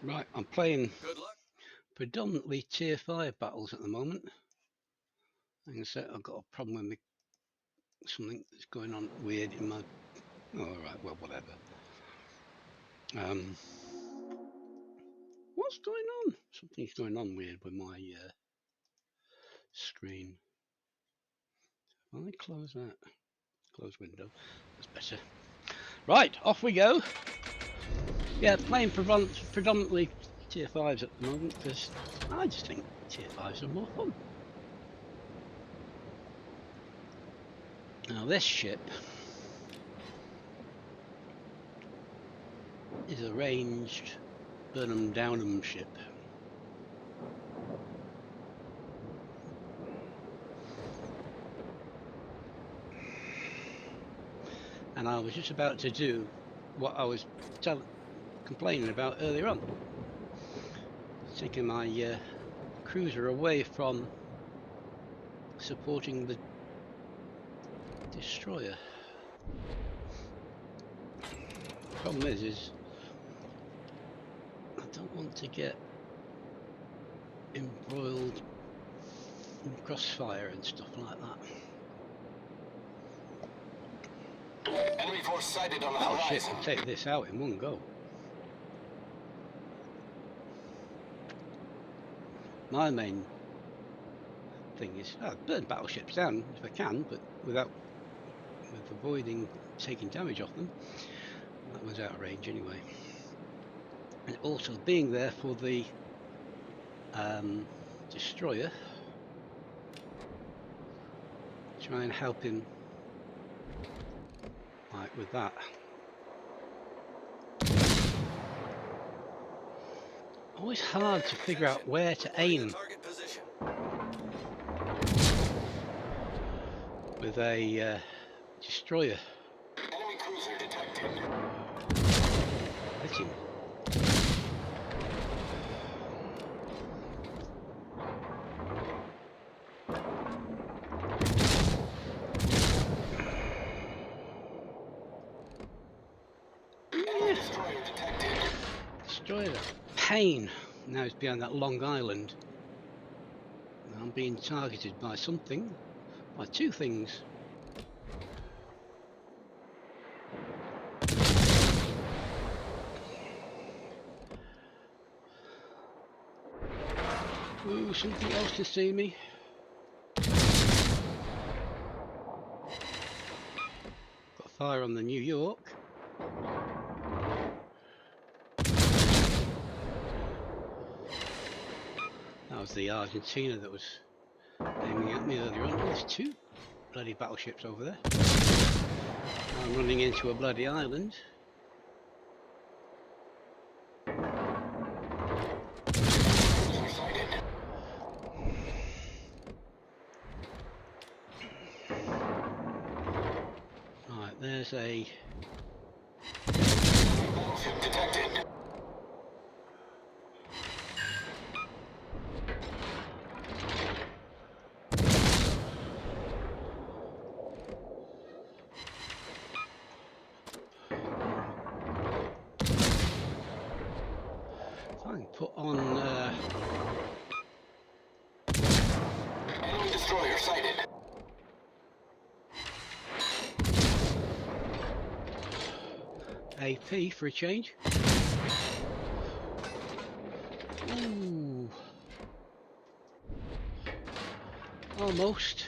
Right, I'm playing predominantly tier 5 battles at the moment. Like I said, I've got a problem with something that's going on weird in my... Oh, alright, well, whatever. What's going on? Something's going on weird with my screen. If I close that, close window, that's better. Right, off we go. Yeah, playing predominantly tier 5s at the moment because I just think tier 5s are more fun. Now this ship is a ranged Burnham Downham ship. And I was just about to do what I was complaining about earlier on, taking my cruiser away from supporting the destroyer. The problem is I don't want to get embroiled in crossfire and stuff like that. Enemy force sighted on the horizon. horizon. Shit, I'll take this out in one go. My main thing is burn battleships down if I can, but with avoiding taking damage off them. That one's out of range anyway. And also being there for the destroyer, try and help him like with that. Always hard to figure out where to aim with a destroyer. Enemy cruiser detected. Hit him. Enemy destroyer detected. Destroyer, pain. Now he's behind that Long Island. Now I'm being targeted by something, by two things. Ooh, something else to see me. Got fire on the New York. That was the Argentina that was aiming at me earlier on. There's two bloody battleships over there. Now I'm running into a bloody island. Right, there's a battleship detected. If I can put on enemy destroyer sighted. AP for a change. Ooh. Almost.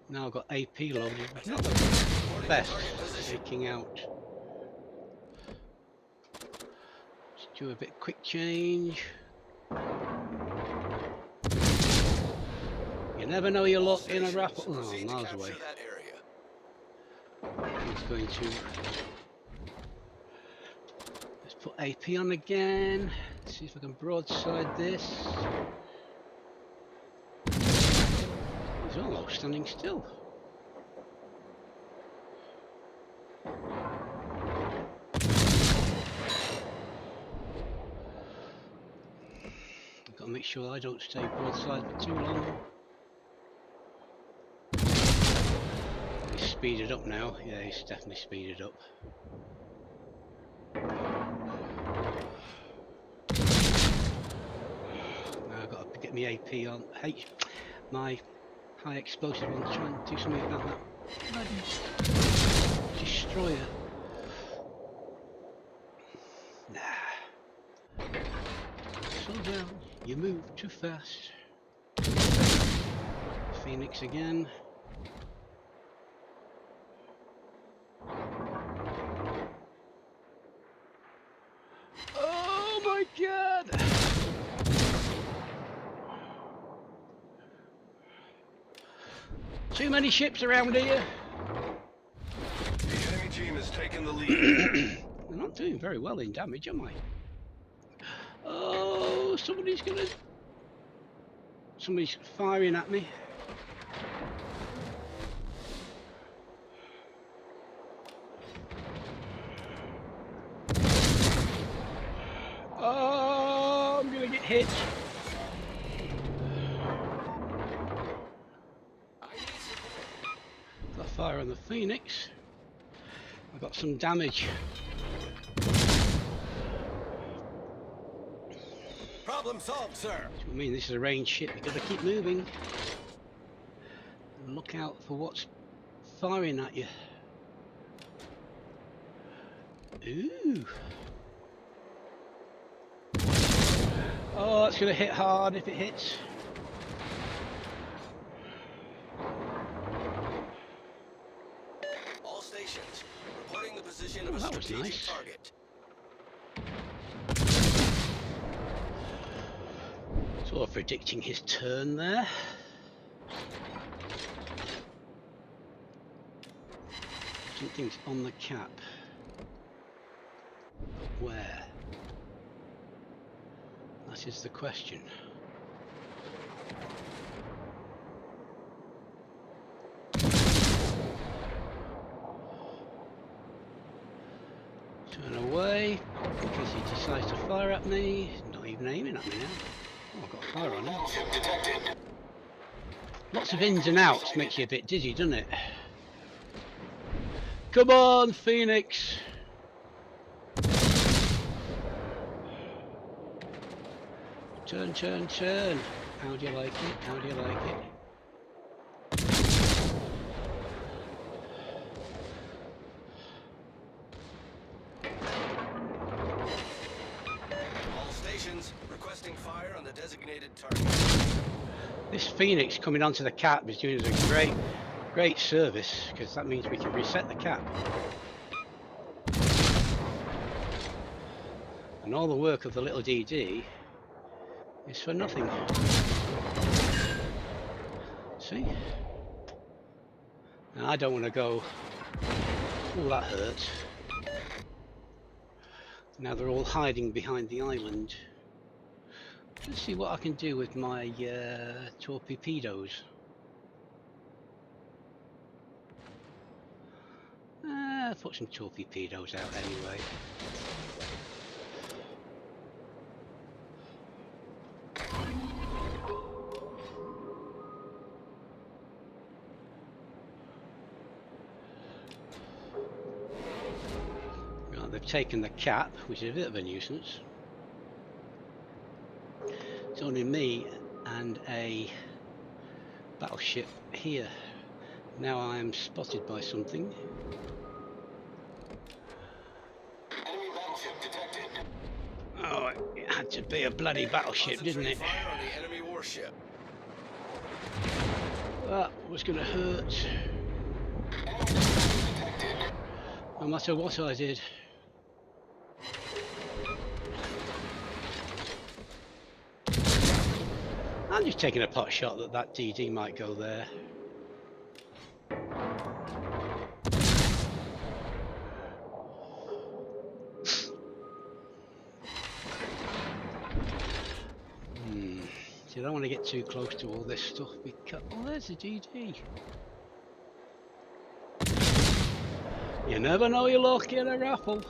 Now I've got AP loaded. Not the best. Taking out. Just do a bit quick change. You never know you're locked in a raffle. Oh, miles away. He's going to. Let's put AP on again. See if I can broadside this. He's almost standing still. I've got to make sure I don't stay broadside for too long. He's speeded up now. Yeah, he's definitely speeded up. get my AP on. My high explosive on. Try and do something about that bloody destroyer. Nah. Slow down. You move too fast. Phoenix again. Oh my god! Too many ships around here. The enemy team has taken the lead. They're not doing very well in damage, am I? Oh, somebody's firing at me. Oh, I'm gonna get hit. Got fire on the Phoenix. I got some damage. Problem solved, sir. I mean, this is a ranged ship. You've got to keep moving. And look out for what's firing at you. Ooh. Oh, it's going to hit hard if it hits. All stations reporting the position of a that was strategic nice. target. Sort of predicting his turn there. Something's on the cap. Where? That is the question. Turn away because he decides to fire at me. Not even aiming at me now. Oh, I've got fire on him. Battleship detected. Lots of ins and outs makes you a bit dizzy, doesn't it? Come on, Phoenix! Turn, turn, turn. How do you like it? How do you like it? All stations requesting fire on the designated target. This Phoenix coming onto the cap is doing us a great service, because that means we can reset the cap. And all the work of the little DD is for nothing. See? And I don't want to go. Oh, that hurts. Now they're all hiding behind the island. Let's see what I can do with my torpedoes. Put some torpedoes out anyway. Right, they've taken the cap, which is a bit of a nuisance. It's only me and a battleship here. Now I am spotted by something. Enemy battleship detected. Oh, it had to be a bloody battleship, didn't it? Concentrate fire on the enemy warship. That was going to hurt. Enemy detected. No matter what I did. I'm just taking a pot shot that that DD might go there. See, I don't want to get too close to all this stuff because... Oh, there's a DD. You never know your luck in a raffle.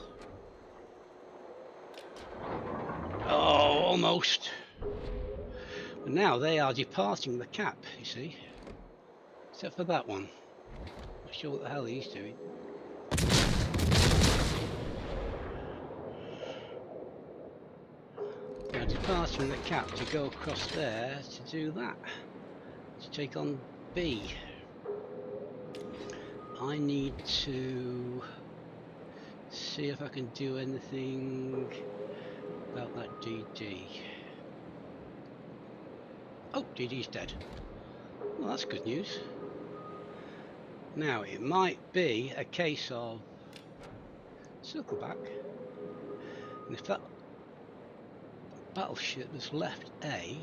Oh, almost. But now they are departing the cap, you see. Except for that one. Not sure what the hell he's doing. Now, departing the cap to go across there to do that, to take on B. I need to see if I can do anything about that DD. Oh, DD's dead. Well, that's good news. Now, it might be a case of circle back, and if that battleship has left A,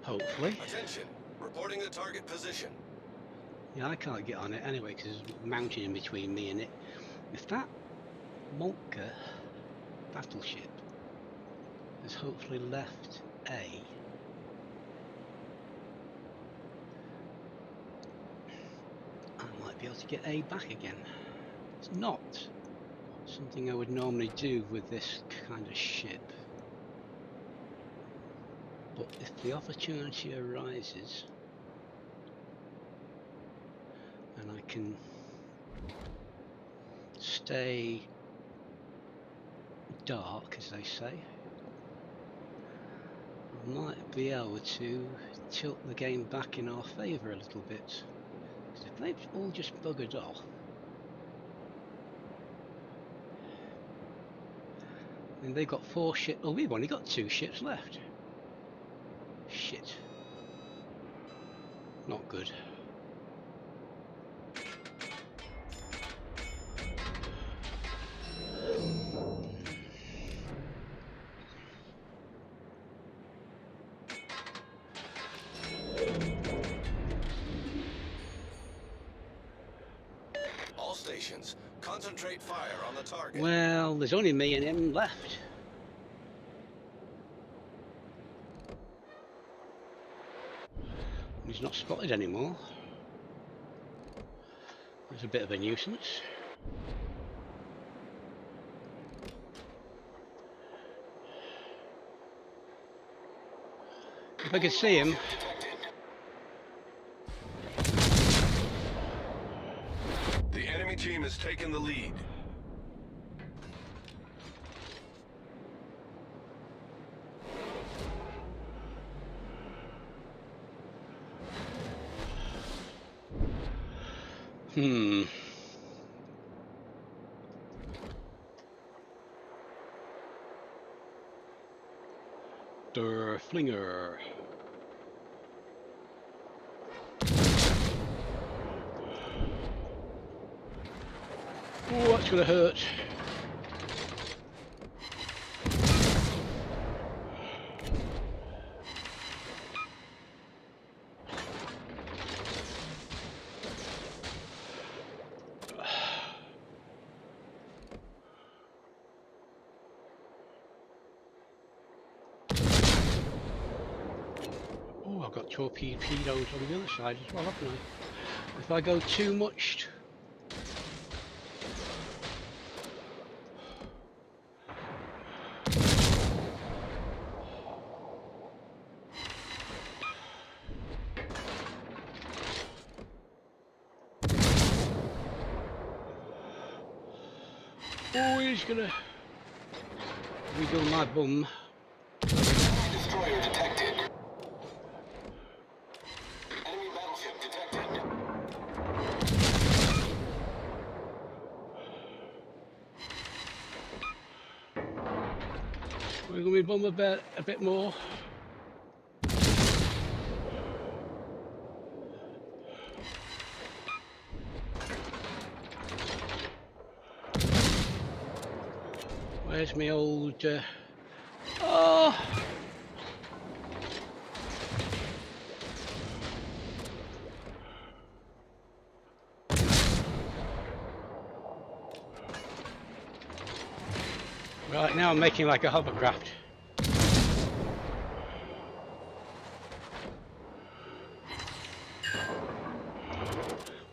hopefully. Attention. Reporting the target position. Yeah, I can't get on it anyway because there's a mountain in between me and it. If that Moltke battleship has hopefully left A, I might be able to get A back again. It's not something I would normally do with this kind of ship, but if the opportunity arises and I can stay dark, as they say, I might be able to tilt the game back in our favour a little bit. Because if they've all just buggered off, and they've got 4 ships. Oh, we've only got 2 ships left. Shit. Not good. All stations, concentrate fire on the target. Well, there's only me and him left. He's not spotted anymore. That's a bit of a nuisance. If I could see him. The enemy team has taken the lead. Der Flinger. Oh, that's gonna hurt. Oh, I've got torpedoes on the other side as well, haven't I? If I go too much... Oh, he's gonna wiggle my bum. Destroyer detected. Enemy battleship detected. Wiggle my bum a bit more. Where's my old... Oh! Right, now I'm making like a hovercraft.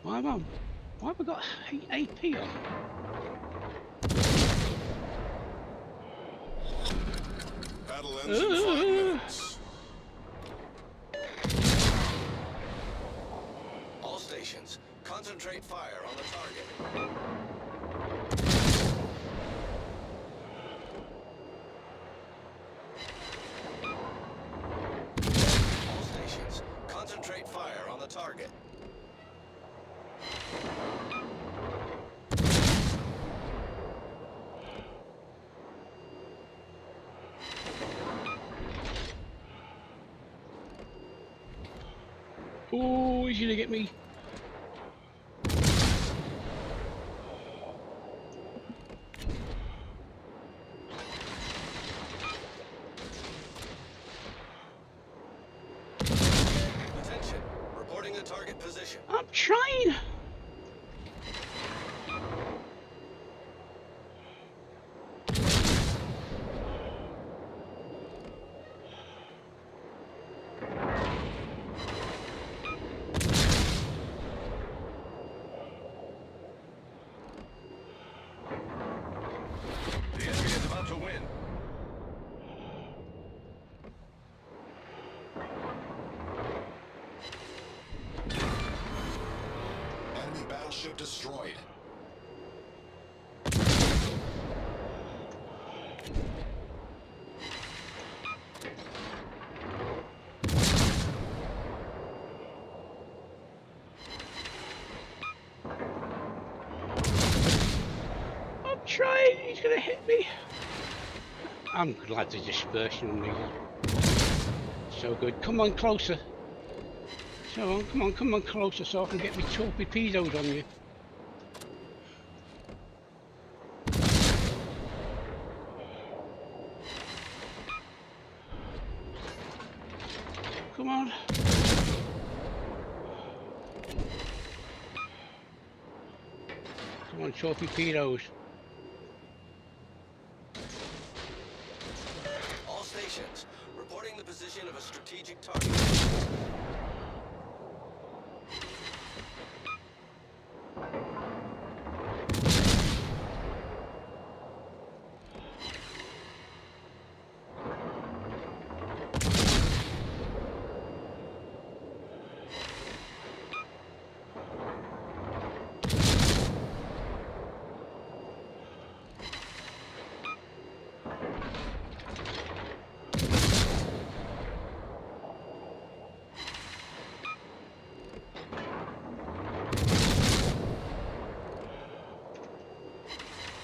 Why have I got AP on? Battle ends in 5 minutes. All stations, Concentrate fire on the target. All stations, concentrate fire on the target. Oh, he's gonna get me. Attention, reporting the target position. I'm trying. The enemy is about to win. Enemy battleship destroyed. I'm trying. He's gonna hit me. I'm glad the dispersion on these is so good. Come on closer. So on, come on closer so I can get my torpedoes on you. Come on. Come on, torpedoes. All stations, reporting the position of a strategic target.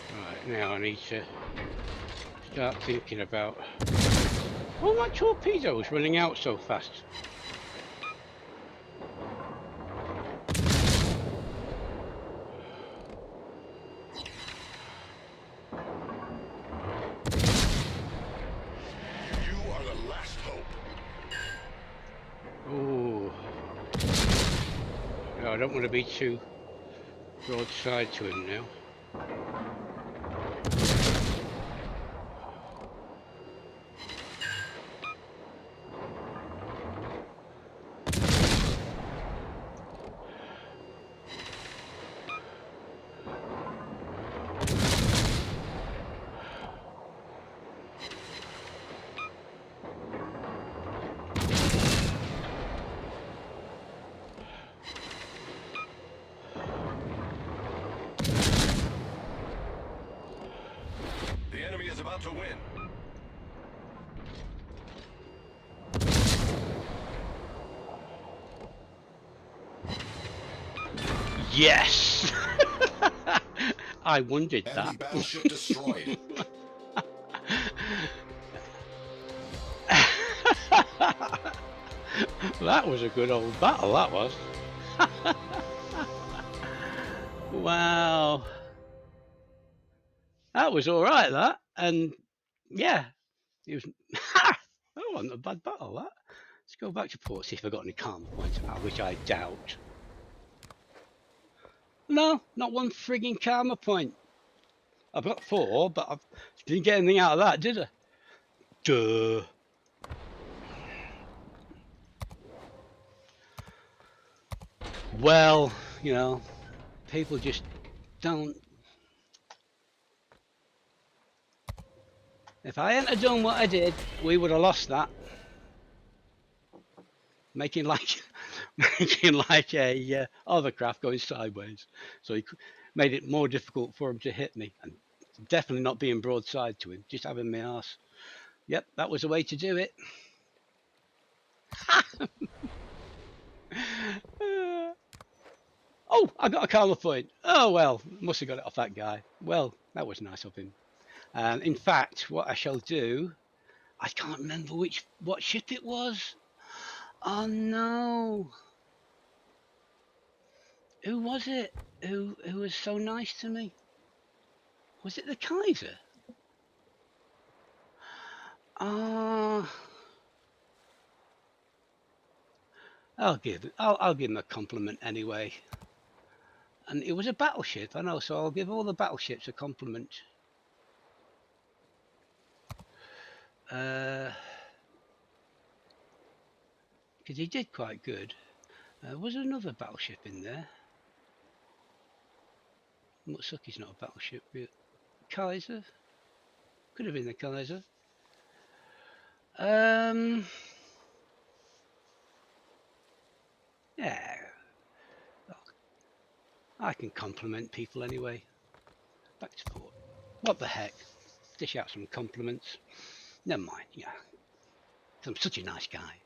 Right, now I need to start thinking about... Why are my torpedoes running out so fast? You are the last hope. Oh, no, I don't want to be too broadside to him now. The enemy is about to win. Yes! I wondered Enemy that. battleship destroyed. That was a good old battle, that was. Wow. That was alright, that. And yeah, it was... That wasn't a bad battle, that. Let's go back to port, see if I got any karma points, which I doubt. No, not one frigging karma point. I've got 4, but I didn't get anything out of that, did I? Duh. Well, you know, people just don't... If I hadn't have done what I did, we would have lost that. Making like making like a hovercraft going sideways. So made it more difficult for him to hit me, and definitely not being broadside to him, just having my arse. Yep, that was the way to do it. Oh, I got a karma point. Oh well, must have got it off that guy. Well, that was nice of him. In fact, what I shall do, I can't remember what ship it was. Oh no, who was it? Who was so nice to me? Was it the Kaiser? Ah, I'll give him a compliment anyway. And it was a battleship, I know, so I'll give all the battleships a compliment. Because he did quite good. Was there another battleship in there? Mutsuki's not a battleship. Kaiser? Could have been the Kaiser. Yeah, I can compliment people anyway. Back to port. What the heck? Dish out some compliments. Never mind, yeah. I'm such a nice guy.